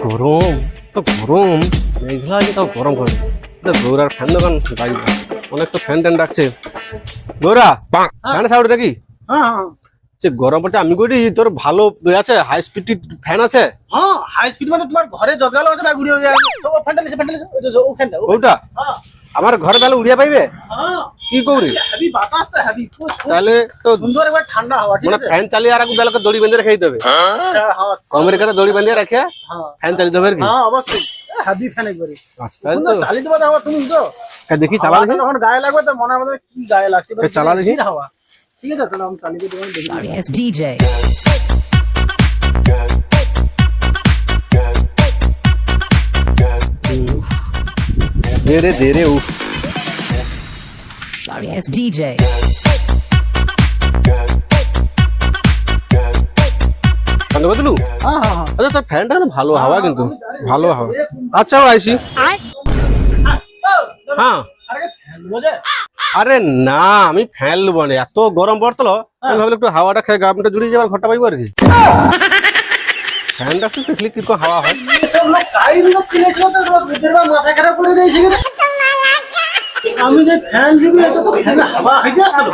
গরম তো গরম, মেঘলা আছে তাও গরম করে। গৌরার ফ্যান দোকান বাইক অনেক তো ফ্যান ট্যান ডাকছে। গৌরা ফ্যান সাউন্ড দেখি। যে গরম পড়ছে আমি করি, তোর ভালো আছে হাই স্পিড ফ্যান আছে? হ্যাঁ, হাই স্পিড মানে তোমার ঘরে জগালো আছে না ঘুরিয়ে যায় সব ফ্যান্টালিছে ওই যে ও ফ্যানটা ওটা হ্যাঁ আমার ঘরে তাহলে উড়িয়া পাইবে? হ্যাঁ, কি করি হেভি বাতাসটা হেভি তাহলে? তো সুন্দর একবার ঠান্ডা হাওয়া, ঠিক মানে আছে? ফ্যান চালিয়ে আর বেলাকে দড়ি বেঁধে রেখে দিতে হবে। আচ্ছা, হ্যাঁ কমের কাছে দড়ি বেঁধে রেখে হ্যাঁ ফ্যান চালিয়ে দেবে আর কি? হ্যাঁ, অবশ্যই হেভি ফ্যান একবারে। আচ্ছা তাহলে সুন্দর তো চালিয়ে দেবো হাওয়া তুমি তো। দেখি চালা দেখি। যখন গায়ে লাগবে তো মনে হবে কি গায়ে লাগছে, চালা দেখি। হাওয়া। ঠিক আছে, তাহলে আমি চালিয়ে দেবো দেখি। Sorry, it's DJ. দে রে দে রে উফ। Sorry, it's DJ. বন্ধ করে দিলু? হ্যাঁ হ্যাঁ হ্যাঁ, আচ্ছা তোর ফ্যানটা কিন্তু ভালো হাওয়া, কিন্তু ভালো হাওয়া। আচ্ছা আইসি। হ্যাঁ আরে ফ্যান বোঝে আরে না, আমি ফ্যান নেবো না, এত গরম পড়তলো আমি ভাবলাম একটু হাওয়াটা খেয়ে গামটা জুড়িয়ে যাবার ঘরটা পাইবো আর কি। ফ্যানটা একটু দেখলি কিরকম হাওয়া হয়। এসব লোক কাই লোক কিনেছিল তো তোমার বুদ্ধের বা মাথা খারাপ করে দিয়েছে কিনা। আমি যে ফ্যান দিবি এটা তো ফ্যান হাওয়া হইতে আসলো।